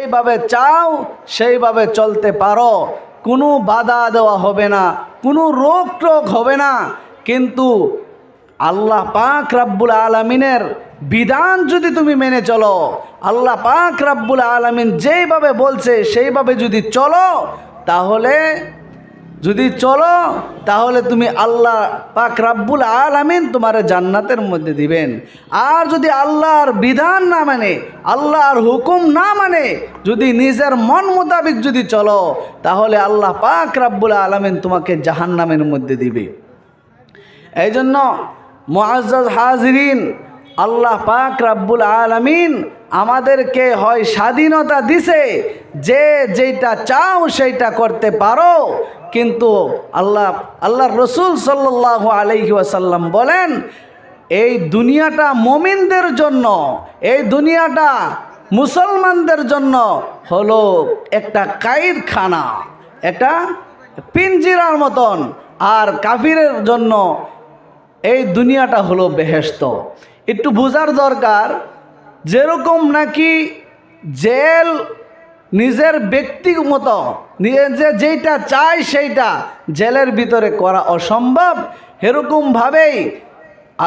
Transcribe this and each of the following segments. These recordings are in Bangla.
যেইভাবে চাও সেইভাবে চলতে পারো, কোনো বাধা দেওয়া হবে না, কোনো রোগ টোগ হবে না। কিন্তু আল্লাহ পাক রব্বুল আলামিনের বিধান যদি তুমি মেনে চলো, আল্লাহ পাক রব্বুল আলামিন যেইভাবে বলছে সেইভাবে যদি চলো, তাহলে তুমি আল্লাহ পাক রব্বুল আলামিন তোমার জান্নাতের মধ্যে দিবেন। আর যদি আল্লাহর বিধান না মানে, আল্লাহর হুকুম না মানে, যদি নিজের মন মোতাবেক যদি চলো, তাহলে আল্লাহ পাক রব্বুল আলামিন তোমাকে জাহান্নামের মধ্যে দিবে। এই জন্য মুআজ্জাজ হাজিরিন, আল্লাহ পাক রব্বুল আলামিন আমাদেরকে হয় স্বাধীনতা দিছে যে যেটা চাও সেইটা করতে পারো, কিন্তু আল্লাহর রসুল সাল্লাল্লাহু আলাইহি ওয়াসাল্লাম বলেন, এই দুনিয়াটা মুমিনদের জন্য, এই দুনিয়াটা মুসলমানদের জন্য হলো একটা কায়দখানা, একটা পিঞ্জিরার মতন, আর কাফিরের জন্য এই দুনিয়াটা হলো বেহেশত। একটু বোঝার দরকার, যেরকম নাকি জেল নিজের ব্যক্তিগত নিজে যেইটা চায় সেইটা জেলের ভিতরে করা অসম্ভব, এরকমভাবেই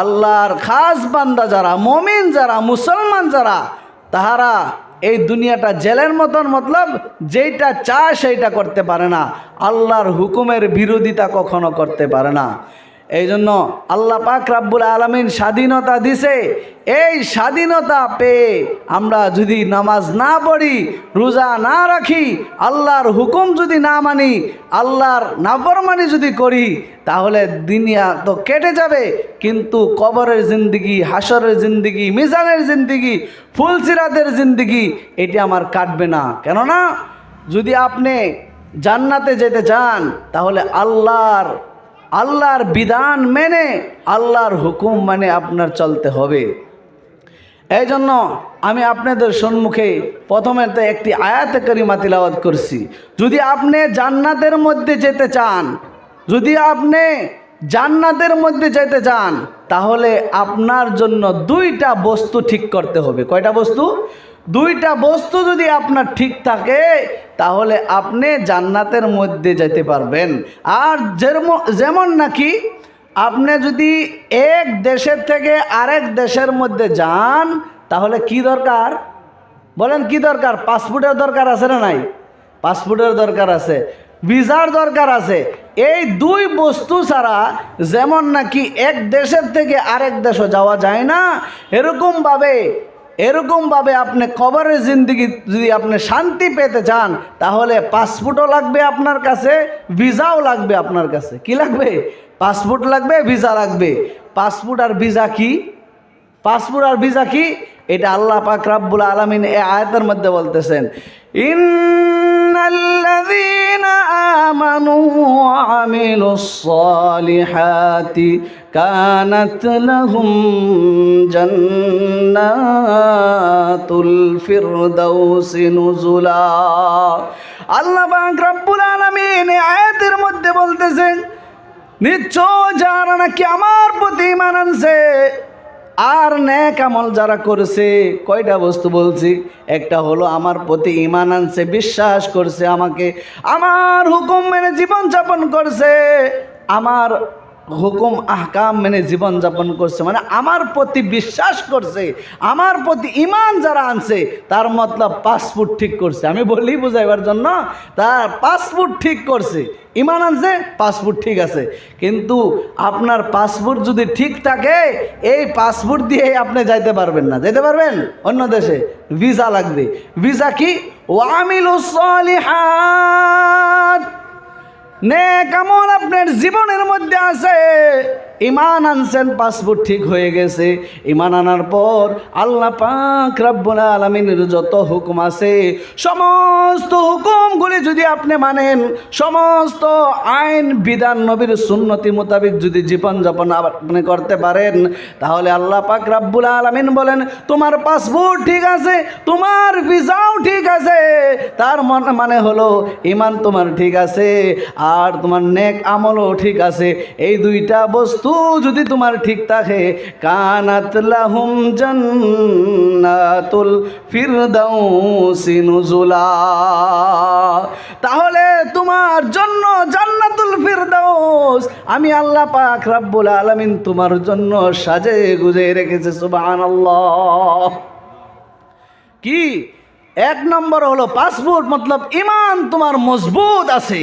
আল্লাহর খাস বান্দা যারা, মুমিন যারা, মুসলমান যারা, তাহারা এই দুনিয়াটা জেলের মতন, মতলব যেইটা চায় সেইটা করতে পারে না, আল্লাহর হুকুমের বিরোধিতা কখনো করতে পারে না। এই জন্য আল্লাহ পাক রব্বুল আলামিন স্বাধীনতা দিছে। এই স্বাধীনতা পেয়ে আমরা যদি নামাজ না পড়ি, রোজা না রাখি, আল্লাহর হুকুম যদি না মানি, আল্লাহর নাফরমানি যদি করি, তাহলে দুনিয়া তো কেটে যাবে, কিন্তু কবরের জিন্দিগি, হাসরের জিন্দিগি, মিজানের জিন্দিগি, ফুলসিরাতের জিন্দিগি এটি আমার কাটবে না। কেননা যদি আপনি জান্নাতে যেতে চান, তাহলে আল্লাহর বিধান মেনে, আল্লাহর হুকুম মানে আপনার চলতে হবে। এই জন্য আমি আপনাদের সম্মুখে প্রথমে তো একটি আয়াতে কারিমা তিলাওয়াত করছি। যদি আপনি জান্নাতের মধ্যে যেতে চান, যদি আপনি জান্নাতের মধ্যে যেতে চান, তাহলে আপনার জন্য দুইটা বস্তু ঠিক করতে হবে। কয়টা বস্তু? দুইটা বস্তু যদি আপনার ঠিক থাকে, তাহলে আপনি জান্নাতের মধ্যে যেতে পারবেন। আর যেমন নাকি আপনি যদি এক দেশের থেকে আরেক দেশের মধ্যে যান, তাহলে কি দরকার বলেন? কি দরকার? পাসপোর্টের দরকার আছে না নাই? পাসপোর্টের দরকার আছে, ভিসার দরকার আছে। এই দুই বস্তু ছাড়া যেমন নাকি এক দেশের থেকে আরেক দেশে যাওয়া যায় না, এরকমভাবে আপনি কবরের জিন্দিগি যদি আপনি শান্তি পেতে চান, তাহলে পাসপোর্টও লাগবে আপনার কাছে, ভিসাও লাগবে আপনার কাছে। কি লাগবে? পাসপোর্ট লাগবে, ভিসা লাগবে। পাসপোর্ট আর ভিসা কি? পাসপোর্ট আর ভিসা কি? এটা আল্লাহ পাক রব্বুল আলামিন এই আয়াতের মধ্যে বলতেছেন, ইন্নাল্লাযীনা আমানু ওয়া আমিলুস সালিহাতি কানাত লাহুম জান্নাতুল ফিরদাউসি নুজুলা। আল্লাহ পাক রব্বুল আলামিন এই আয়াতের মধ্যে বলতেছেন, নিশ্চয় যারা নাকি আমার প্রতি ঈমান আনছে আর নেক আমল যারা করেছে, কয়টা বস্তু বলছি? একটা হলো আমার প্রতি ঈমান আনছে, বিশ্বাস করছে আমাকে, আমার হুকুম মেনে জীবনযাপন করছে, আমার হুকুম আহকাম মেনে জীবনযাপন করছে, মানে আমার প্রতি বিশ্বাস করছে, আমার প্রতি ঈমান যারা আনছে, তার মতলব পাসপোর্ট ঠিক করছে। আমি বলি বুঝাইবার জন্য, তার পাসপোর্ট ঠিক করছে, ঈমান আনছে, পাসপোর্ট ঠিক আছে। কিন্তু আপনার পাসপোর্ট যদি ঠিক থাকে, এই পাসপোর্ট দিয়ে আপনি যাইতে পারবেন না। যেতে পারবেন অন্য দেশে? ভিসা লাগবে। ভিসা কি? ওয়া আমিলুস সালিহাত, নেক আমল আপনার জীবনের মধ্যে আছে, ঈমান আনছেন, পাসপোর্ট ঠিক হয়ে গেছে। ঈমান আনার পর আল্লাহ পাক রব্বুল আলামিনের যত হুকুম আছে, সমস্ত হুকুমগুলি যদি আপনি মানেন, সমস্ত আইন বিধান নবীর সুন্নতি মোতাবেক যদি জীবনযাপন আপনি করতে পারেন, তাহলে আল্লাহ পাক রব্বুল আলামিন বলেন, তোমার পাসপোর্ট ঠিক আছে, তোমার ভিসাও ঠিক আছে, তার মানে হলো ইমান তোমার ঠিক আছে আর তোমার নেক আমলও ঠিক আছে। এই দুইটা বস্তু যদি তোমার ঠিক থাকে, কানাত লাহুম জান্নাতুল ফিরদাউসি নুজুলা, তাহলে তোমার জন্য জান্নাতুল ফিরদাউস আমি আল্লাহ পাক রব্বুল আলামিন তোমার জন্য সাজে গুজে রেখেছে। সুবহানাল্লাহ। কি এক নম্বর হলো পাসপোর্ট, মতলব ইমান তোমার মজবুত আছে,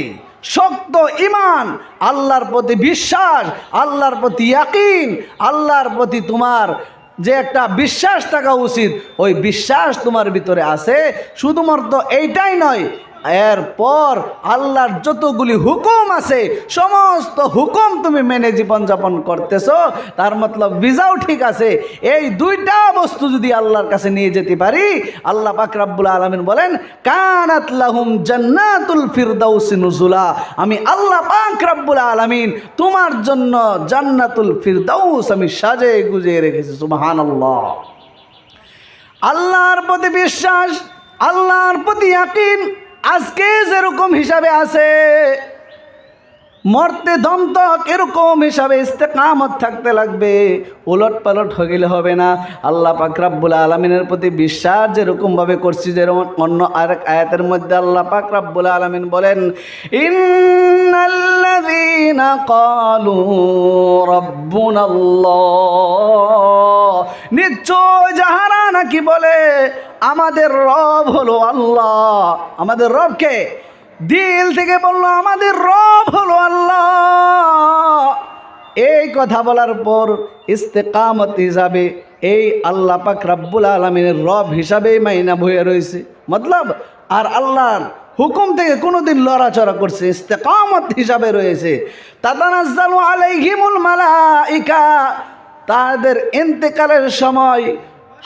শক্ত ইমান, আল্লাহর প্রতি বিশ্বাস, আল্লাহর প্রতি ইয়াকিন, আল্লাহর প্রতি তোমার যে একটা বিশ্বাস থাকা উচিত, ওই বিশ্বাস তোমার ভিতরে আছে। শুধুমাত্র এইটাই নয়, এরপর আল্লাহর যতগুলি হুকুম আছে সমস্ত হুকুম তুমি মেনে জীবনযাপন করতেছো, তার মতলব ভিসাও ঠিক আছে। এই দুইটা বস্তু যদি আল্লাহর কাছে নিয়ে যেতে পারি, আল্লাহ পাক রব্বুল আলামিন বলেন কানাত লাহুম জান্নাতুল ফিরদাউসি নুজুলা, আমি আল্লাহ পাক রব্বুল আলামিন তোমার জন্য জান্নাতুল ফিরদাউস আমি সাজে গুজে রেখেছি। সুবহানাল্লাহ। আল্লাহর প্রতি বিশ্বাস, আল্লাহর প্রতি ইয়াকিন আজকে যেরকম হিসাবে আছে, মরতে দম তক এরকম হিসাবে ইস্তেকামত থাকতে লাগবে, উলট পালট হয়ে গেলে হবে না। আল্লাহ পাক রব্বুল আলামিনের প্রতি বিশ্বাস যেরকমভাবে করছি, যেরকম অন্য আরেক আয়াতের মধ্যে আল্লাহ পাক রব্বুল আলামিন বলেন ইন্নাল্লাযীনা ক্বালু রাব্বুনাল্লাহ, নিশ্চয় যাহারা নাকি বলে আমাদের রব হলো আল্লাহ। আমাদের রবকে দিল থেকে বললো আমাদের রব হলো আল্লাহ, এই কথা বলার পর ইস্তেকামত হিসাবে এই আল্লাহ পাক রব্বুল আলামিনের রব হিসাবে মাইনা বয়ে রয়েছে, মতলব আর আল্লাহর হুকুম থেকে কোনোদিন লড়াচড়া করছে, ইস্তেকামত হিসাবে রয়েছে। তাতানাজ্জালু আলাইহিমুল মালাইকা, তাদের ইন্তেকালের সময়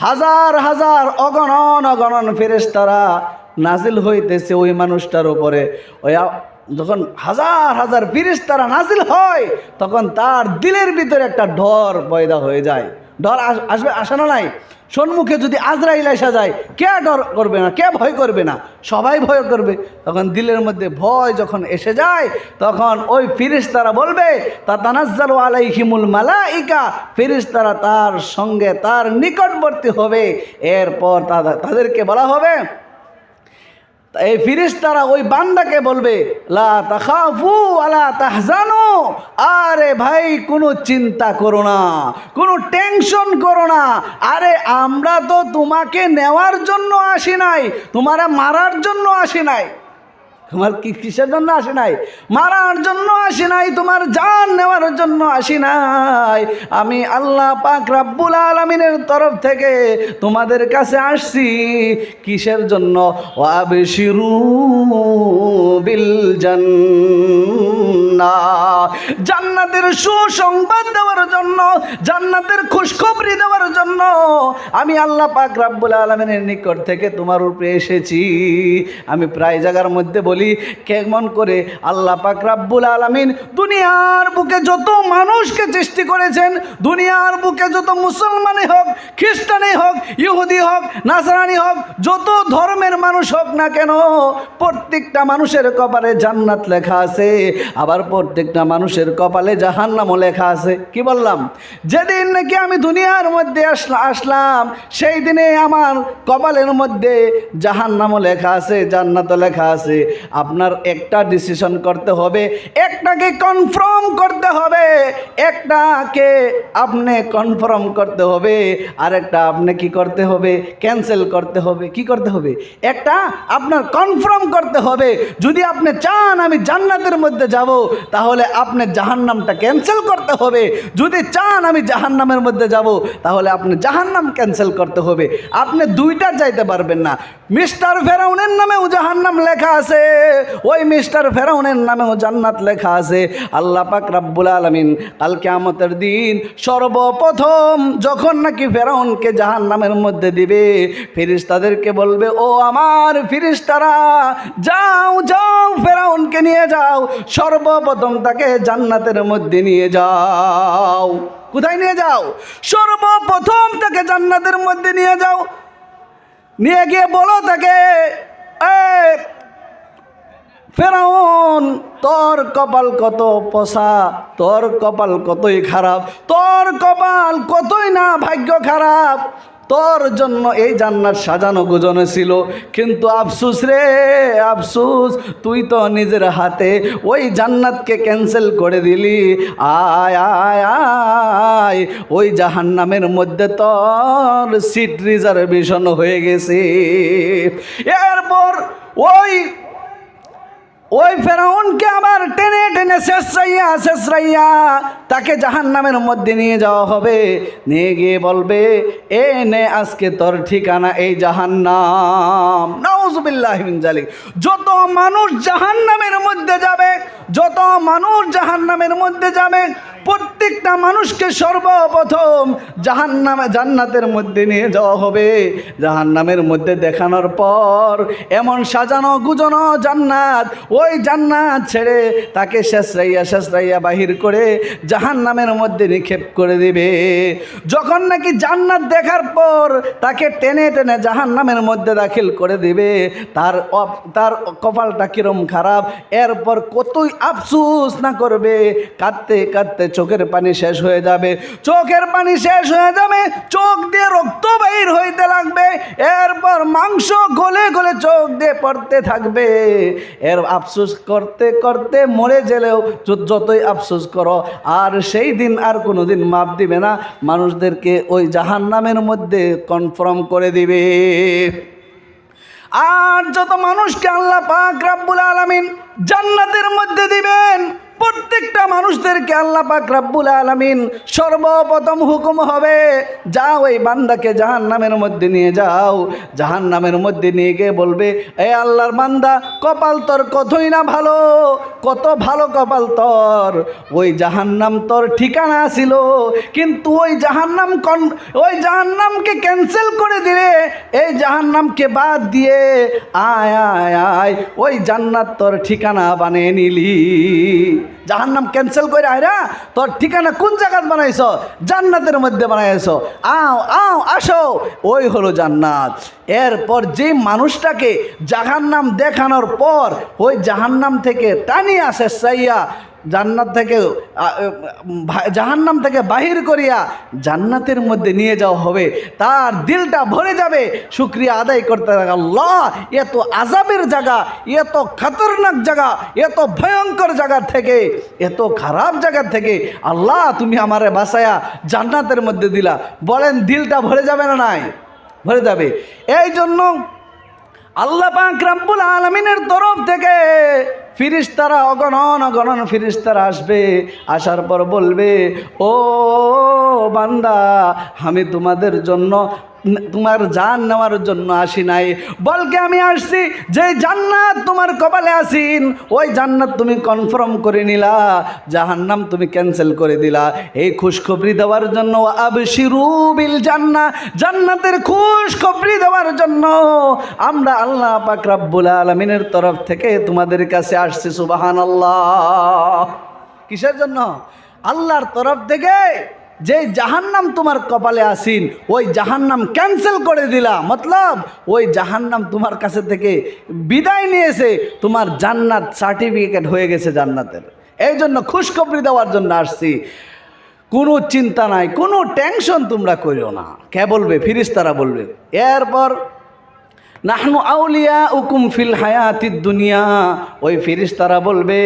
হাজার হাজার অগণন অগণন ফেরেশতারা নাজিল হইতেছে ওই মানুষটার উপরে। ওই যখন হাজার হাজার ফেরেশতারা নাজিল হয়, তখন তার দিলের ভিতরে একটা ডর পয়দা হয়ে যায়। ডর আসবে, আসে না নাই? সম্মুখে যদি আজরাইল এসে যায়, কে ডর করবে না, কে ভয় করবে না? সবাই ভয় করবে। তখন দিলের মধ্যে ভয় যখন এসে যায়, তখন ওই ফেরেশতারা বলবে তাতানাজ্জালু আলাইহিমুল মালাইকা, ফেরেশতারা তার সঙ্গে তার নিকটবর্তী হবে। এরপর তাদেরকে বলা হবে, এই ফেরেশতারা ওই বান্দাকে বলবে লা তাখাফু ওয়ালা তাহজানু, আরে ভাই কোনো চিন্তা করো না, কোনো টেনশন করো না। আরে আমরা তো তোমাকে নেওয়ার জন্য আসি নাই, তোমারা মারার জন্য আসি নাই। তোমার কিসের জন্য আসি নাই? মারার জন্য আসি নাই, তোমার জান নেওয়ার জন্য আসি নাই। আমি আল্লাহ পাক রব্বুল আলামিনের তরফ থেকে তোমাদের কাছে আসছি কিসের জন্য? ওয়াবশিরু বিল জান্নাহ, জান্নাতের সুসংবাদ দেওয়ার জন্য, জান্নাতের খুশখবরি দেওয়ার জন্য আমি আল্লাহ পাক রব্বুল আলামিনের নিকট থেকে তোমার উপরে এসেছি। আমি প্রায় জায়গার মধ্যে বলি কেমন করে আল্লাহ পাক রব্বুল আলামিন দুনিয়ার বুকে যত মানুষকে সৃষ্টি করেছেন, দুনিয়ার বুকে যত মুসলমানই হোক, খ্রিস্টানই হোক, ইহুদি হোক, নাসরানি হোক, যত ধর্মের মানুষ হোক না কেন, প্রত্যেকটা মানুষের কপালে জান্নাত লেখা আছে, আবার প্রত্যেকটা মানুষের কপালে জাহান্নামও লেখা আছে। কি বললাম? যেদিন নাকি আমি দুনিয়ার মধ্যে আসলাম, সেই দিনে আমার কপালের মধ্যে জাহান্নামও লেখা আছে, জান্নাতও লেখা আছে। আপনার একটা ডিসিশন করতে হবে, একটাকে কনফার্ম করতে হবে, একটাকে আপনি কনফার্ম করতে হবে, আর একটা আপনি কি করতে হবে? ক্যান্সেল করতে হবে। কি করতে হবে? একটা আপনার কনফার্ম করতে হবে। যদি আপনি চান আমি জান্নাতের মধ্যে যাব, তাহলে আপনি জাহান্নামটা ক্যান্সেল করতে হবে। যদি চান আমি জাহান্নামের মধ্যে যাব, তাহলে আপনি জাহান্নাম ক্যান্সেল করতে হবে। আপনি দুইটা যাইতে পারবেন না। মিস্টার ফেরাউনের নামেও জাহান্নাম লেখা আছে, ওই মিস্টার ফেরাউনের নামেও জান্নাত লেখা আছে। আল্লাহ পাক রব্বুল আলামিন কাল কিয়ামতের দিন সর্বপ্রথম যখন নাকি ফেরাউনকে জাহান্নামের মধ্যে দিবে, ফেরেশতাদেরকে বলবে ও আমার ফেরেশতারা, যাও যাও ফেরাউনকে নিয়ে যাও, সর্বপ্রথম তাকে জান্নাতের মধ্যে নিয়ে যাও। কোথায় নিয়ে যাও? সর্বপ্রথম তাকে জান্নাতের মধ্যে নিয়ে যাও। নিয়ে গিয়ে বলো তাকে, ফেরাউন তোর কপাল কত পচা, তোর কপাল কতই খারাপ, তোর কপাল কতই না ভাগ্য খারাপ, তোর জন্য এই জান্নাত সাজানো গুজানো ছিল, কিন্তু আফসোস রে আফসোস, তুই তো নিজের হাতে ওই জান্নাতকে ক্যান্সেল করে দিলি। আয় আয় আয়, ওই জাহান্নামের মধ্যে তোর সিট রিজার্ভেশন হয়ে গেছে। এরপর ওই ফেরাউনকে আবার টেনে টেনে শেষরাইয়া তাকে জাহান্নামের মধ্যে নিয়ে যাওয়া হবে। নিয়ে গিয়ে বলবে, এ নে আজকে তোর ঠিকানা এই জাহান্নাম। নাউজুবিল্লাহি মিন জালিক। যত মানুষ জাহান্নামের মধ্যে যাবে, যত মানুষ জাহান্নামের মধ্যে যাবে, প্রত্যেকটা মানুষকে সর্বপ্রথম জান্নাতের মধ্যে নিয়ে যাওয়া হবে। জাহান্নামের মধ্যে দেখানোর পর এমন সাজানো গুজানো জান্নাত, ওই জান্নাত ছেড়ে তাকে শেষরাইয়া বাহির করে জাহান্নামের মধ্যে নিক্ষেপ করে দিবে। যখন নাকি জান্নাত দেখার পর তাকে টেনে টেনে জাহান্নামের মধ্যে দাখিল করে দিবে, তার কপালটা কিরম খারাপ, এরপর কতই আফসোস না করবে, কাঁদতে কাঁদতে চোখের পানি শেষ হয়ে যাবে, চোখের পানি শেষ হয়ে যাবে, চোখ দিয়ে রক্ত বাইর হইতে লাগবে, এরপর মাংস গলে গলে চোখ দিয়ে পড়তে থাকবে। এর আফসোস করতে করতে মরে গেলেও যতই আফসোস করো, আর সেই দিন আর কোনো দিন মাপ দিবে না, মানুষদেরকে ওই জাহান্নামের মধ্যে কনফার্ম করে দিবে। আর যত মানুষকে আল্লাহ পাক রব্বুল আলামিন জান্নাতের মধ্যে দিবেন, প্রত্যেকটা মানুষদেরকে আল্লাহ পাক রব্বুল আলামিন সর্বপ্রথম হুকুম হবে, যাও এই বান্দাকে জাহান্নামের মধ্যে নিয়ে যাও। জাহান্নামের মধ্যে নিয়ে গিয়ে বলবে, এ আল্লাহর বান্দা, কপাল তোর কতই না ভালো, কত ভালো কপাল তোর, ওই জাহান্নাম তোর ঠিকানা ছিল, কিন্তু ওই জাহান্নামকে ক্যান্সেল করে দিলে, এই জাহান্নামকে বাদ দিয়ে আয় আয় আয় ওই জান্নাত তোর ঠিকানা বানিয়ে নিলি। জাহান্নাম ক্যান্সেল করে আয়রা, তোর ঠিকানা কোন জায়গায় বানাইছ? জান্নাতের মধ্যে বানাইছ, আও আও আসো, ওই হলো জান্নাত। এরপর যে মানুষটাকে জাহান্নাম দেখানোর পর ওই জাহান্নাম থেকে টানিয়ে আসে চাইয়া জাহান্নাম থেকে বাহির করিয়া জান্নাতের মধ্যে নিয়ে যাওয়া হবে, তার দিলটা ভরে যাবে শুকরিয়া আদায় করতে থাকে, আল্লাহ এত আযাবের জায়গা, এত খতরনাক জায়গা, এত ভয়ঙ্কর জায়গা থেকে, এত খারাপ জায়গা থেকে আল্লাহ তুমি আমারে বাঁচায়া জান্নাতের মধ্যে দিলা। বলেন দিলটা ভরে যাবে না? নাই, ভরে যাবে। এই জন্য আল্লাহ পাক রব্বুল আলামিনের তরফ থেকে ফিরিস্তারা অগণন ফিরিস্তারা আসবে, আসার পর বলবে, ও বান্দা, আমি তোমাদের জন্য তোমার জান নেওয়ার জন্য আসি নাই, বলকে আমি আসছি যে জান্নাত তোমার কপালে আসিন, ওই জান্নাত তুমি কনফার্ম করে নিলা, জাহান্নাম তুমি ক্যান্সেল করে দিলা, এই খুশখবরি দেওয়ার জন্য, আবশিরু বিল জান্নাহ, জান্নাতের খুশখবরি দেওয়ার জন্য আমরা আল্লাহ পাক রব্বুল আলামিনের তরফ থেকে তোমাদের কাছে আসছি। সুবহানাল্লাহ। কিসের জন্য? আল্লাহর তরফ থেকে যে জাহান্নাম তোমার কপালে আসিন, ওই জাহান্নাম ক্যান্সেল করে দিলা, মতলব ওই জাহান্নাম তোমার কাছে থেকে বিদায় নিয়েছে, তোমার জান্নাত সার্টিফিকেট হয়ে গেছে জান্নাতের। এই জন্য খুশখবরি দেওয়ার জন্য আসছি। কোনো চিন্তা নাই, কোনো টেনশন তোমরা করিও না। কে বলবে? ফিরিস্তারা বলবে। এরপর নাহনু আউলিয়াউকুম ফিল হায়াতিদ দুনিয়া, ওই ফেরেশতারা বলবে,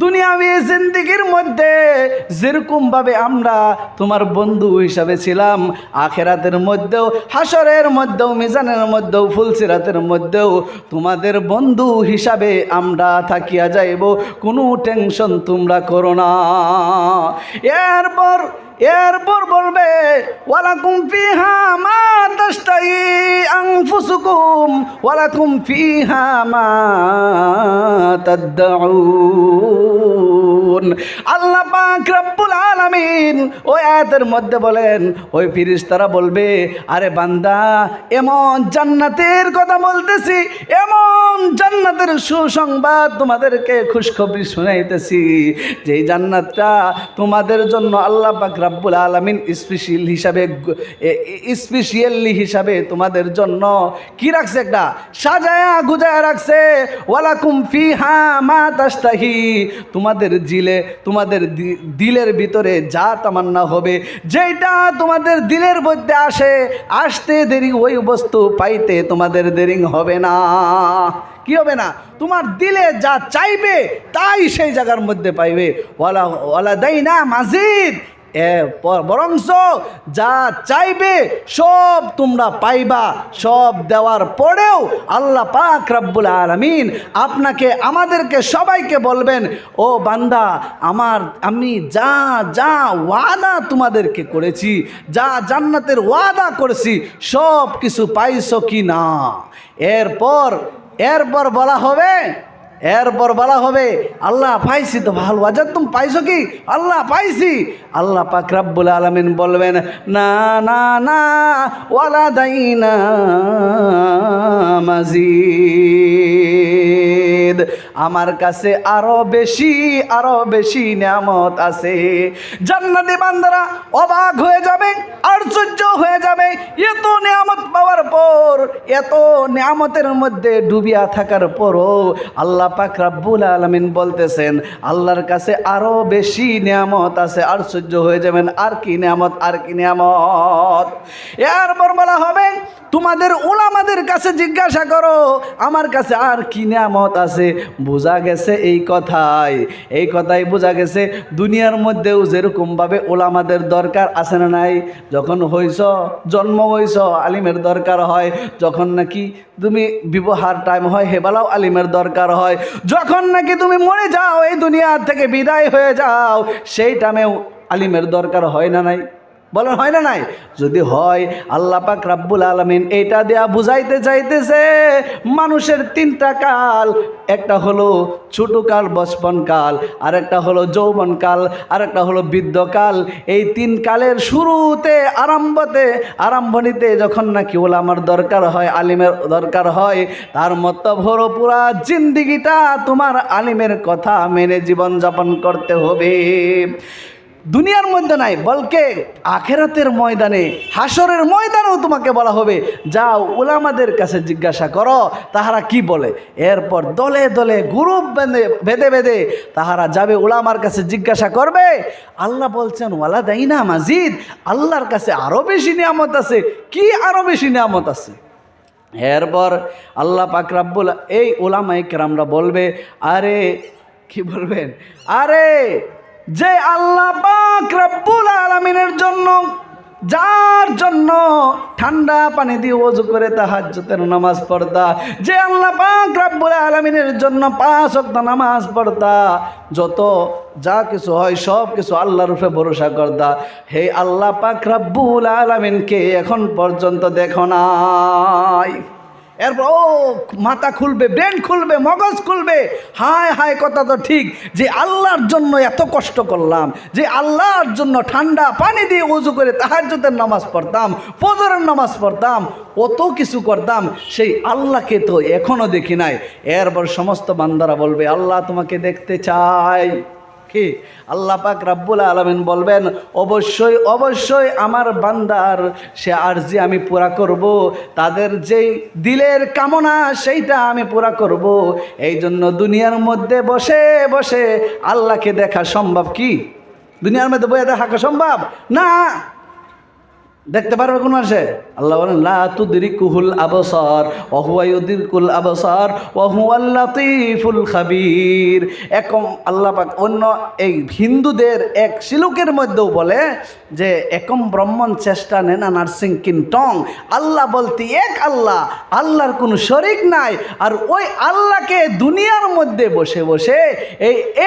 দুনিয়াবি জিন্দেগির মধ্যে যেরকমভাবে আমরা তোমার বন্ধু হিসাবে ছিলাম, আখিরাতের মধ্যেও, হাসরের মধ্যেও, মিজানের মধ্যেও, ফুলসিরাতের মধ্যেও তোমাদের বন্ধু হিসাবে আমরা থাকিয়া যাইব, কোনো টেনশন তোমরা করো না। এরপর বলবে, ওয়ালাকুম ফিহা মা তাশতাহি আনফুসুকুম ওয়ালাকুম ফিহা মা তাদউন। আল্লাহ পাক রব্বুল আলামিন ওই আয়াতের মধ্যে বলেন, ওই ফেরেশতারা বলবে, আরে বান্দা, এমন জান্নাতের কথা বলতেছি, এমন জান্নাত জান্নাতের সুসংবাদ তোমাদেরকে খুশখবরি শুনাইতেছি, যে জান্নাতটা তোমাদের জন্য আল্লাহ পাক রব্বুল আলামিন স্পেশালি হিসাবে তোমাদের জন্য কি রাখছে, একটা সাজায়া গুজায়া রাখছে। ওয়ালাকুম ফিহা মা তাশতাহি, তোমাদের দিলের ভিতরে যা তামান্না হবে, যেটা তোমাদের দিলের মধ্যে আসতে দেরি, ওই বস্তু পাইতে তোমাদের দেরি হবে না। কি হবে না? তোমার দিলে যা চাইবে তাই সেই জায়গার মধ্যে পাইবে। ওয়ালা দাইনা মাজিদ, বরংস যা চাইবে সব তোমরা পাইবা। সব দেওয়ার পরেও আল্লাহ পাক রব্বুল আলামিন আপনাকে, আমাদেরকে সবাইকে বলবেন, ও বান্দা আমি যা যা ওয়াদা তোমাদেরকে করেছি, যা জান্নাতের ওয়াদা করেছি, সব কিছু পাইছো কি না? এরপর বলা হবে আল্লাহ পাইছি তো ভালো। আচ্ছা তুমি পাইছো কি? আল্লাহ পাইছি। আল্লাহ পাক রব্বুল আলামিন বলবেন, না না না, ওয়ালা দাইনা মাজিদ, আমার কাছে আরো বেশি নিয়ামত আছে। জান্নাতি বান্দারা অবাক হয়ে যাবে, আশ্চর্য হয়ে যাবে। এত নিয়ামত পাওয়ার পর, এত নিয়ামতের মধ্যে ডুবিয়া থাকার পরও আল্লাহ পাক রব্বুল আলামিন বলতেছেন আল্লাহর কাছে আরো বেশি নিয়ামত আছে। আশ্চর্য হয়ে যাবেন, আর কি নিয়ামত? এরপর বলা হবে, তোমাদের উলামাদের কাছে জিজ্ঞাসা করো আমার কাছে আর কি নিয়ামত আছে। বোঝা গেছে এই কথাই বোঝা গেছে দুনিয়ার মধ্যেও যেরকমভাবে উলামাদের দরকার আছে না নাই? যখন জন্ম হইছ আলিমের দরকার হয়, যখন নাকি তুমি বিবাহার টাইম হয় হেবালাও আলিমের দরকার হয়, যখন নাকি তুমি মরে যাও, এই দুনিয়া থেকে বিদায় হয়ে যাও, সেই টাইমেও আলিমের দরকার হয় না নাই? বলেন হয় না নাই? যদি হয়, আল্লাহ পাক রব্বুল আলামিন এটা দেয়া বুঝাইতে চাইতেছে মানুষের তিনটা কাল, একটা হলো ছোট কাল, বচপন কাল, আর একটা হলো যৌবন কাল, আর একটা হলো বৃদ্ধকাল। এই তিন কালের শুরুতে আরম্ভণীতে যখন নাকি ওলামার দরকার হয়, আলিমের দরকার হয়, তার মতো পুরা জিন্দিগিটা তোমার আলিমের কথা মেনে জীবনযাপন করতে হবে। দুনিয়ার মধ্যে নাই, বলকে আখেরাতের ময়দানে, হাসরের ময়দানেও তোমাকে বলা হবে যাও উলামাদের কাছে জিজ্ঞাসা করো তাহারা কি বলে। এরপর দলে দলে গ্রুপ বেঁধে তাহারা যাবে উলামার কাছে জিজ্ঞাসা করবে। আল্লাহ বলছেন ওয়ালা দাইনা মাজিদ, আল্লাহর কাছে আরো বেশি নিয়ামত আছে। কি আরো বেশি নিয়ামত আছে? এরপর আল্লাহ পাক রব্বুল, এই উলামায়ে কেরামরা বলবে, আরে কি বলবেন, আরে যে আল্লাহ পাক রব্বুল আলামিনের জন্য, যার জন্য ঠান্ডা পানি দিয়ে ওযু করে তাহাজ্জুদের নামাজ পড়তা, যে আল্লাহ পাক রব্বুল আলামিনের জন্য 5 ওয়াক্ত নামাজ পড়তা, যত যা কিছু হয় সব কিছু আল্লাহর উপরে ভরসা করতা, হে আল্লাহ পাক রব্বুল আলামিনকে এখন পর্যন্ত দেখো নাই। এরপর মাথা খুলবে, ব্রেন খুলবে, মগজ খুলবে, হায় হায় কথা তো ঠিক, যে আল্লাহর জন্য এত কষ্ট করলাম, যে আল্লাহর জন্য ঠান্ডা পানি দিয়ে ওযু করে তাহাজ্জুদের নামাজ পড়তাম, ফজরের নামাজ পড়তাম, কত কিছু করতাম, সেই আল্লাহকে তো এখনো দেখি নাই। এরপর সমস্ত বান্দারা বলবে আল্লাহ তোমাকে দেখতে চাই। কি আল্লাহ পাক রব্বুল আলামিন বলবেন, অবশ্যই আমার বান্দার সে আরজি আমি পুরা করব, তাদের যেই দিলের কামনা সেইটা আমি পুরা করব। এই জন্য দুনিয়ার মধ্যে বসে বসে আল্লাহকে দেখা সম্ভব? কি দুনিয়ার মধ্যে বসে দেখা সম্ভব না? দেখতে পারবে কোন আসে? আল্লাহ বলেন লা তুদরিকুহুল আবসার ওয়া হুয়া ইউদরিকুল আবসার ওয়া হুয়াল লাতীফুল খাবীর। একম আল্লাহ পাক অন্য এই হিন্দুদের এক শ্লোকের মধ্যেও বলে যে একম ব্রহ্মণ চেষ্টা নেনা নার্সিং কিনটং, আল্লাহ বলতে এক আল্লাহ, আল্লাহর কোনো শরিক নাই। আর ওই আল্লাহকে দুনিয়ার মধ্যে বসে বসে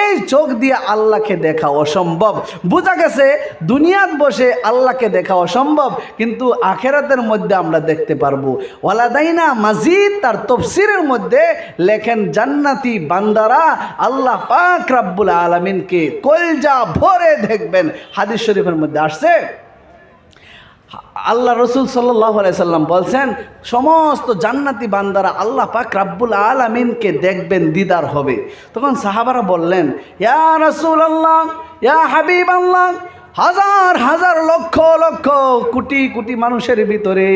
এই চোখ দিয়ে আল্লাহকে দেখা অসম্ভব। বোঝা গেছে দুনিয়াত বসে আল্লাহকে দেখা অসম্ভব, কিন্তু আখেরাতের মধ্যে আমরা দেখতে পারবো। ওয়ালাদাইনা মাজিদ তার তাফসীরের মধ্যে লেখেন জান্নাতি বান্দারা আল্লাহ পাক রব্বুল আলামিনকে কলজা ভরে দেখবেন। হাদিস শরীফের মধ্যে আসছে, আল্লাহ রসুল সাল্লাল্লাহু আলাইহি সাল্লাম বলছেন, সমস্ত জান্নাতি বান্দারা আল্লাহ পাক রাব্বুল আলামিনকে দেখবেন, দিদার হবে। তখন সাহাবারা বললেন, ইয়া রাসূলুল্লাহ, ইয়া হাবিবাল্লাহ, হাজার হাজার লক্ষ লক্ষ কোটি কোটি মানুষের ভিতরে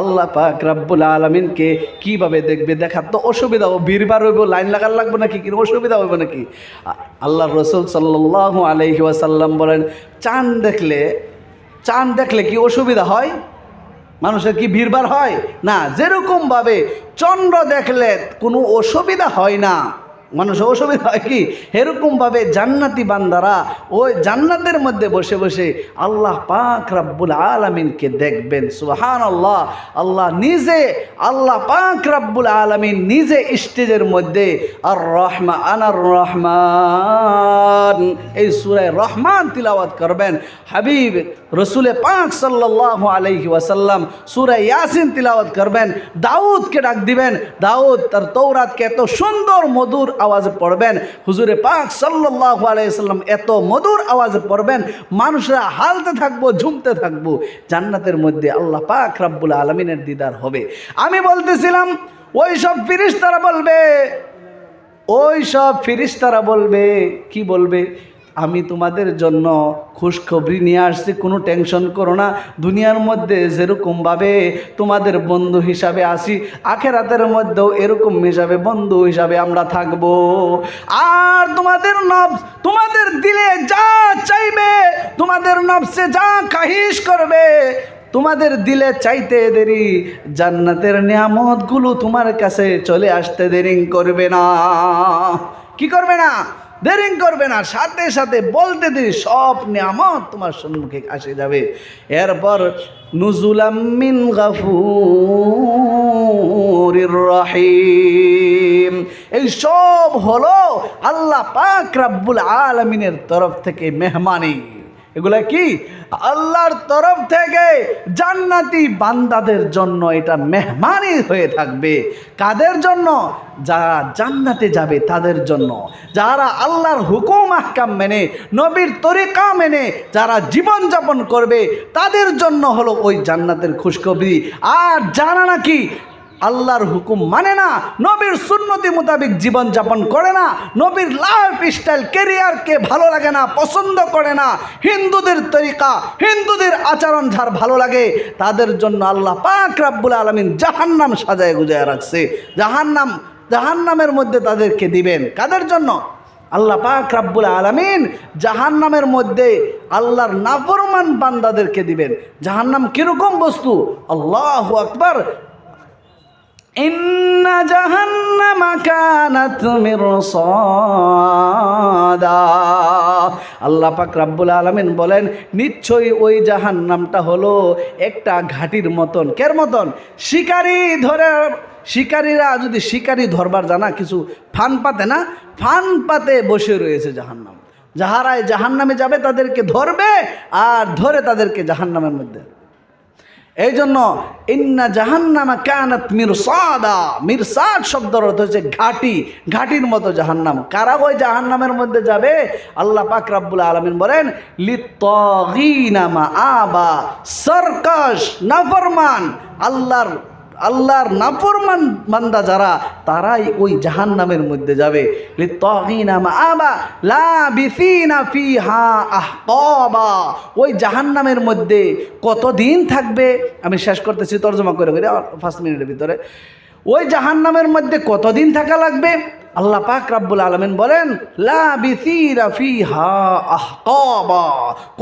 আল্লাহ পাক রাব্বুল আলামিনকে কিভাবে দেখবে? দেখার তো অসুবিধা, ও ভিড়বার হইব, লাইন লাগার লাগবে নাকি, কি অসুবিধা হইব নাকি? আল্লাহ রসুল সাল্লাল্লাহু আলাইহি ওয়াসাল্লাম বলেন, চাঁদ দেখলে কি অসুবিধা হয়? মানুষের কি ভিড়বার হয়? না। যেরকমভাবে চন্দ্র দেখলে কোনো অসুবিধা হয় না, মানুষের অসুবিধা হয় কি, এরকমভাবে জান্নাতি বান্দারা ওই জান্নাতের মধ্যে বসে বসে আল্লাহ পাক রাব্বুল আলামিনকে দেখবেন। সুবহানাল্লাহ। আল্লাহ পাক রাব্বুল আলামিন নিজে স্টেজের মধ্যে আনার রহমান এই সূরা রহমান তিলাওয়াত করবেন। হাবিব রসুল পাক সাল্লাল্লাহু আলাইহি ওয়াসাল্লাম সূরা ইয়াসিন তিলাওয়াত করবেন। দাউদকে ডাক দিবেন, দাউদ তার তৌরাতকে এত সুন্দর মধুর আওয়াজে পড়বেন। হুজুরে পাক সাল্লাল্লাহু আলাইহি ওয়াসাল্লাম এত মধুর আওয়াজে পড়বেন, মানুষরা হালতে থাকবো, ঝুমতে থাকবো। জান্নাতের মধ্যে আল্লাহ পাক রাব্বুল আলামিনের দিদার হবে। আমি বলতেছিলাম, ওই সব ফেরেশতারা বলবে কি বলবে? আমি তোমাদের জন্য খুশখবরি নিয়ে আসছি, কোনো টেনশন করো না। দুনিয়ার মধ্যে যেরকমভাবে তোমাদের বন্ধু হিসাবে আসি, আখেরাতের মধ্যেও এরকম হিসাবে বন্ধু হিসাবে আমরা থাকব। আর তোমাদের দিলে যা চাইবে, তোমাদের নফসে যা কাহিশ করবে, তোমাদের দিলে চাইতে দেরি জান্নাতের নিয়ামতগুলো তোমার কাছে চলে আসতে দেরি করবে না। কি করবে না? দেরি করবে না, সাথে সাথে বলতে দেরি সব নিয়ামত তোমার সম্মুখে আসে যাবে। এরপর নুজুলাম মিন গাফুরির রহিম, এই সব হলো আল্লাহ পাক রাব্বুল আলামিনের তরফ থেকে মেহমানি। এগুলা কি? আল্লাহর তরফ থেকে জান্নাতি বান্দাদের জন্য এটা মেহমানি হয়ে থাকবে। কাদের জন্য? যারা জান্নাতে যাবে তাদের জন্য, যারা আল্লাহর হুকুম আহকাম মেনে, নবীর তরিকা মেনে যারা জীবনযাপন করবে তাদের জন্য হলো ওই জান্নাতের খুশখবরি। আর যারা নাকি আল্লাহর হুকুম মানে না, নবীর সুন্নতি মোতাবেক জীবন যাপন করে না, নবীর লাইফ স্টাইল ক্যারিয়ারকে ভালো লাগে না, পছন্দ করে না, হিন্দুদের তরিকা হিন্দুদের আচরণ যার ভালো লাগে, তাদের জন্য আল্লাহ পাক রাব্বুল আলামিন জাহান্নাম সাজায় গুজায় রাখছে। জাহান্নামের মধ্যে তাদেরকে দিবেন। কাদের জন্য? আল্লাহ পাক রাব্বুল আলামিন জাহান্নামের মধ্যে আল্লাহর নাফরমান বান্দাদেরকে দিবেন। জাহান্নাম কিরকম বস্তু? আল্লাহু আকবার। ইন্না জাহান্নামা কানাত মিরসাদা, আল্লাহ পাক রাব্বুল আলামিন বলেন, নিশ্চয়ই ওই জাহান্নামটা হলো একটা ঘাটির মতন। কের মতন? শিকারীরা যদি শিকারি ধরবার জানা কিছু ফান পাতে না, ফান পাতে বসে রয়েছে জাহান্নাম। যাহারাই জাহান্নামে যাবে তাদেরকে ধরবে আর ধরে তাদেরকে জাহান্নামের মধ্যে। এই জন্য ইন্না জাহান্নামা কানাত মিরসাদা, মিরসাদ শব্দের অর্থ হচ্ছে ঘাটি, ঘাটির মতো জাহান্নাম। কারা ওই জাহান্নামের মধ্যে যাবে? আল্লাহ পাক রাব্বুল আলামিন বলেন, লিত্তাগিনা মাআবা, সারকাশ নাফরমান, আল্লাহর নাফরমান বান্দা যারা, তারাই ওই জাহান্নামের মধ্যে যাবে। লিত্তাগিনা মাআবা লাবিসিনা ফিহা আহকাবা, ওই জাহান্নামের মধ্যে কতদিন থাকবে? আমি শেষ করতেছি তর্জমা করে 5 মিনিটের ভিতরে। ওই জাহান্নামের মধ্যে কতদিন থাকা লাগবে? আল্লাহ পাক রাব্বুল আলামিন বলেন, লাবিসিনা ফিহা আহকাবা,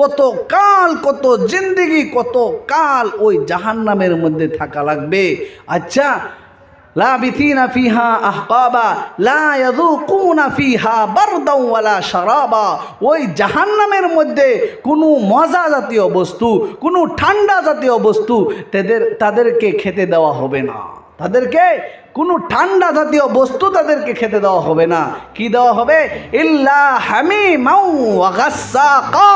কত কাল, কত জিন্দেগি, কত কাল ওই জাহান্নামের মধ্যে থাকা লাগবে। আচ্ছা, লাবিসিনা ফিহা আহকাবা লা ইয়াযুকুনা ফিহা বারদাও ওয়ালা শারাবা, ওই জাহান্নামের মধ্যে কোনো মজা জাতীয় বস্তু, কোনো ঠান্ডা জাতীয় বস্তু তাদেরকে খেতে দেওয়া হবে না। তাদেরকে কোনো ঠান্ডা জাতীয় বস্তু তাদেরকে খেতে দেওয়া হবে না। কি দেওয়া হবে? ইল্লা হামিমাও ওয়া গাসসাকা,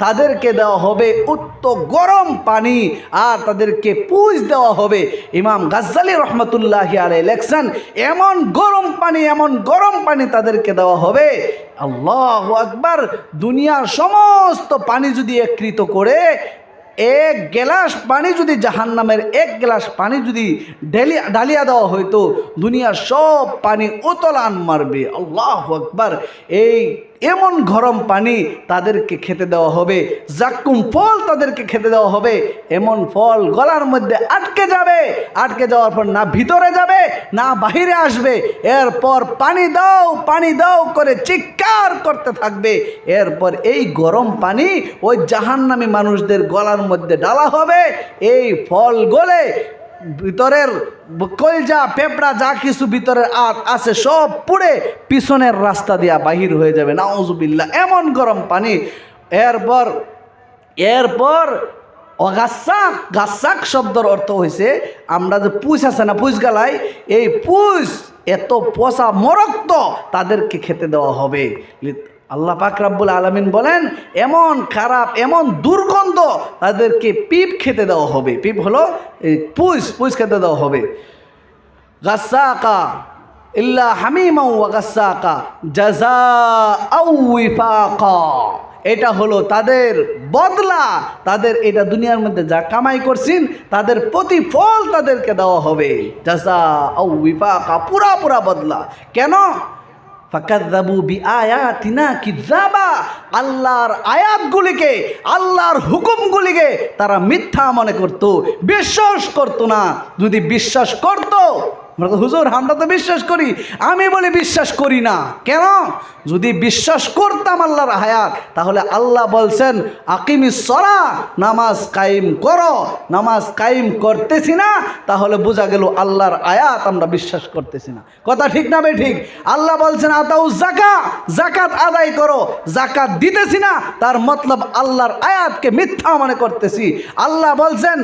তাদেরকে দেওয়া হবে উত্ত গরম পানি আর তাদেরকে পুষ দেওয়া হবে। ইমাম গাজ্জালি রহমতুল্লাহি আলাইহি লেখছেন, এমন গরম পানি তাদেরকে দেওয়া হবে, আল্লাহু আকবার, দুনিয়ার সমস্ত পানি যদি একত্রিত করে এক গ্লাস পানি যদি জাহান্নামের এক গ্লাস পানি যদি ঢালিয়া দেওয়া হইতো দুনিয়ার সব পানি উতলান মারবে। আল্লাহু আকবার। এমন গরম পানি তাদেরকে খেতে দেওয়া হবে, জাক্কুম ফল তাদেরকে খেতে দেওয়া হবে। এমন ফল গলার মধ্যে আটকে যাবে, আটকে যাওয়ার পর না ভিতরে যাবে না বাহিরে আসবে। এরপর পানি দাও করে চিৎকার করতে থাকবে। এরপর এই গরম পানি ওই জাহান্নামী মানুষদের গলার মধ্যে ডালা হবে। এই ফল গলে ভিতরের কলজা পেঁপড়া যা কিছু ভিতরের আছে সব পুড়ে পিছনের রাস্তা দিয়া বাহির হয়ে যাবে। নাউজুবিল্লাহ, এমন গরম পানি। এরপর গাছাক শব্দের অর্থ হয়েছে আমরা যে পুষ আছে না, পুষ গালাই, এই পুষ এত পচা মরক্ত তাদেরকে খেতে দেওয়া হবে। আল্লাহ পাক রব্বুল আলামিন বলেন এমন খারাপ, এমন দুর্গন্ধ তাদেরকে পিপ খেতে দেওয়া হবে। পিপ হলো এই পুষ খেতে দেওয়া হবে। গাসাকা ইল্লা হামিমা ওয়া গাসাকা জাযাআও ওয়িফাকা, এটা হলো তাদের বদলা। তাদের এটা দুনিয়ার মধ্যে যা কামাই করছেন তাদের প্রতিফল তাদেরকে দেওয়া হবে। জাযাআও ওয়িফাকা, পুরা বদলা। কেন? ফাকাযযাবু বিআয়াতিনা কিযাবা, আল্লাহর আয়াতগুলিকে, আল্লাহর হুকুমগুলিকে তারা মিথ্যা মনে করত, বিশ্বাস করত না। যদি বিশ্বাস করত, হুজুর আমরা তো বিশ্বাস করি, আমি বলি বিশ্বাস করি না। কেন? যদি বিশ্বাস করতাম আল্লাহর আয়াত, তাহলে আল্লাহ বলছেন আকিমিস সলাহ, নামাজ কায়েম করো। নামাজ কায়েম করতেছি না, তাহলে বোঝা গেল আল্লাহর আয়াত আমরা বিশ্বাস করতেছি না। কথা ঠিক না বে ঠিক? আল্লাহ বলছেন আতাউ যাকাত আদায় করো, যাকাত দিতেছি না, তার মতলব আল্লাহর আয়াতকে মিথ্যা মনে করতেছি। আল্লাহ বলছেন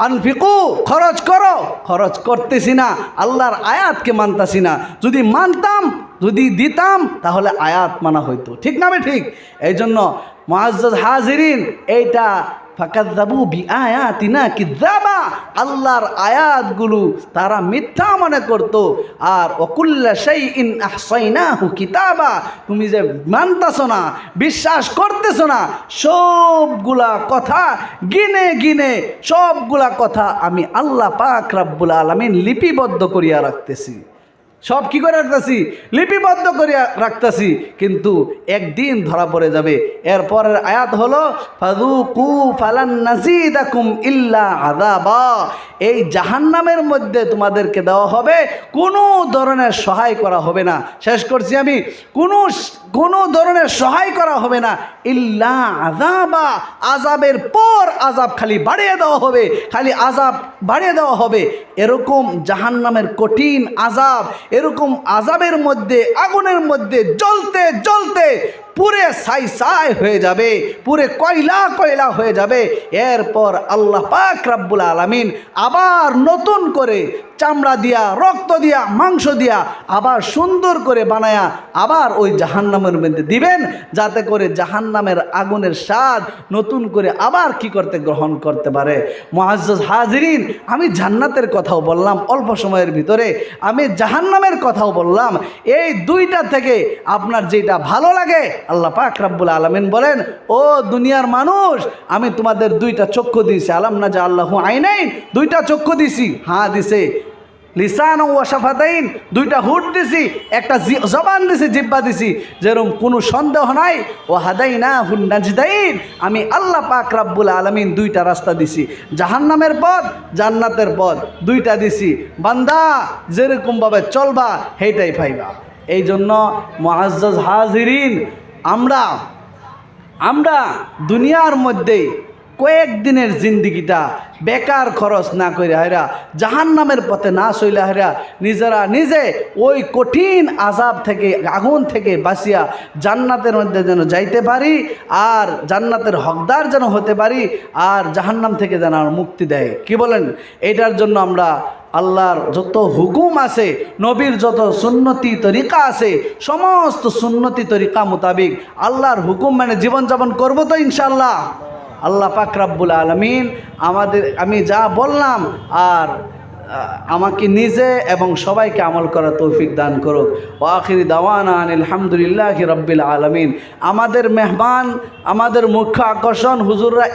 আনফিকু, খরচ করো, খরচ করতেছি না, আল্লাহর আয়াতকে মানতাছি না। যদি মানতাম, যদি দিতাম, তাহলে আয়াত মানা হইতো। ঠিক না বে ঠিক? এই জন্য মুআজ্জাজ হাজিরিন, এইটা ফাকাযযাবু বিআয়াতিনা কিযাবা, আল্লাহর আয়াতগুলো তারা মিথ্যা মনে করত। আর ওয়াকুল্লা শাইইন আহসাইনাহু কিতাবা, তুমি যে মানতাছো না, বিশ্বাস করতেছো না, সবগুলা কথা গিনে সবগুলা কথা আমি আল্লাহ পাক রব্বুল আলামিন লিপিবদ্ধ করিয়া রাখতেছি। সব কি করে রাখতেছি? লিপিবদ্ধ করিয়া রাখতেছি। কিন্তু একদিন ধরা পড়ে যাবে। এরপরের আয়াত হলো ফাযুকু ফালান নাযীদাকুম ইল্লা আযাবা, এই জাহান্নামের মধ্যে তোমাদেরকে দেওয়া হবে, কোনো ধরনের সহায় করা হবে না। শেষ করছি আমি, কোনো ধরনের সহায় করা হবে না। ইল্লা আযাবা, আযাবের পর আযাব খালি বাড়িয়ে দেওয়া হবে, খালি আযাব বাড়িয়ে দেওয়া হবে। এরকম জাহান্নামের কঠিন আযাব, এরকম আযাবের মধ্যে, আগুনের মধ্যে জ্বলতে পুরে ছাই হয়ে যাবে, পুরে কয়লা হয়ে যাবে। এরপর আল্লাহ পাক রব্বুল আলামিন আবার নতুন করে চামড়া দিয়া, রক্ত দিয়া, মাংস দিয়া আবার সুন্দর করে বানায়া আবার ওই জাহান্নামের মধ্যে দিবেন, যাতে করে জাহান্নামের আগুনের স্বাদ নতুন করে আবার কি করতে গ্রহণ করতে পারে। মুআজ্জাজ হাজিরিন, আমি জান্নাতের কথাও বললাম অল্প সময়ের ভিতরে, আমি জাহান্নামের কথাও বললাম। এই দুইটা থেকে আপনার যেটা ভালো লাগে, আল্লাহ পাক রব্বুল আলামিন বলেন ও দুনিয়ার মানুষ, আমি তোমাদের দুইটা চক্ষু দিয়েছি। আলাম না জাআল্লাহু আইনাইন, দুইটা চক্ষু দিছি, হ্যাঁ দিছে। লিসান ও শাফাতাইন, দুইটা হুট দিছি, একটা জবান দিছি, জিহ্বা দিছি। যেরকম কোনো সন্দেহ নাই, ও হাদাইনাহুন নাজদাইন, আমি আল্লাহ পাক রব্বুল আলামিন দুইটা রাস্তা দিছি, জাহান্নামের পথ, জান্নাতের পথ, দুইটা দিছি। বান্দা যেরকমভাবে চলবা সেইটাই পাইবা। এই জন্য মুআজ্জাজ হাজিরিন, আমরা দুনিয়ার মধ্যে কয়েকদিনের জিন্দিগিটা বেকার খরচ না করে হায়রা, জাহান্নামের পথে না চইলা হায়রা, নিজে ওই কঠিন আযাব থেকে, আগুন থেকে বাঁচিয়া জান্নাতের মধ্যে যেন যাইতে পারি, আর জান্নাতের হকদার যেন হতে পারি, আর জাহান্নাম থেকে যেন মুক্তি দেয়। কি বলেন? এটার জন্য আমরা আল্লাহর যত হুকুম আছে, নবীর যত সুন্নতি তরিকা আছে, সমস্ত সুন্নতি তরিকা মোতাবিক আল্লাহর হুকুম মানে জীবনযাপন করবো তো ইনশাআল্লাহ। আল্লাহ পাক রব্বুল আলামিন আমি যা বললাম, আর আমাকে নিজে এবং সবাইকে আমল করার তৌফিক দান করুক। ওয়া আখিরি দাওয়ানা আনিল হামদুলিল্লাহি রাব্বিল আলামিন। আমাদের মেহমান, আমাদের মুখ্য আকর্ষণ হুজুররা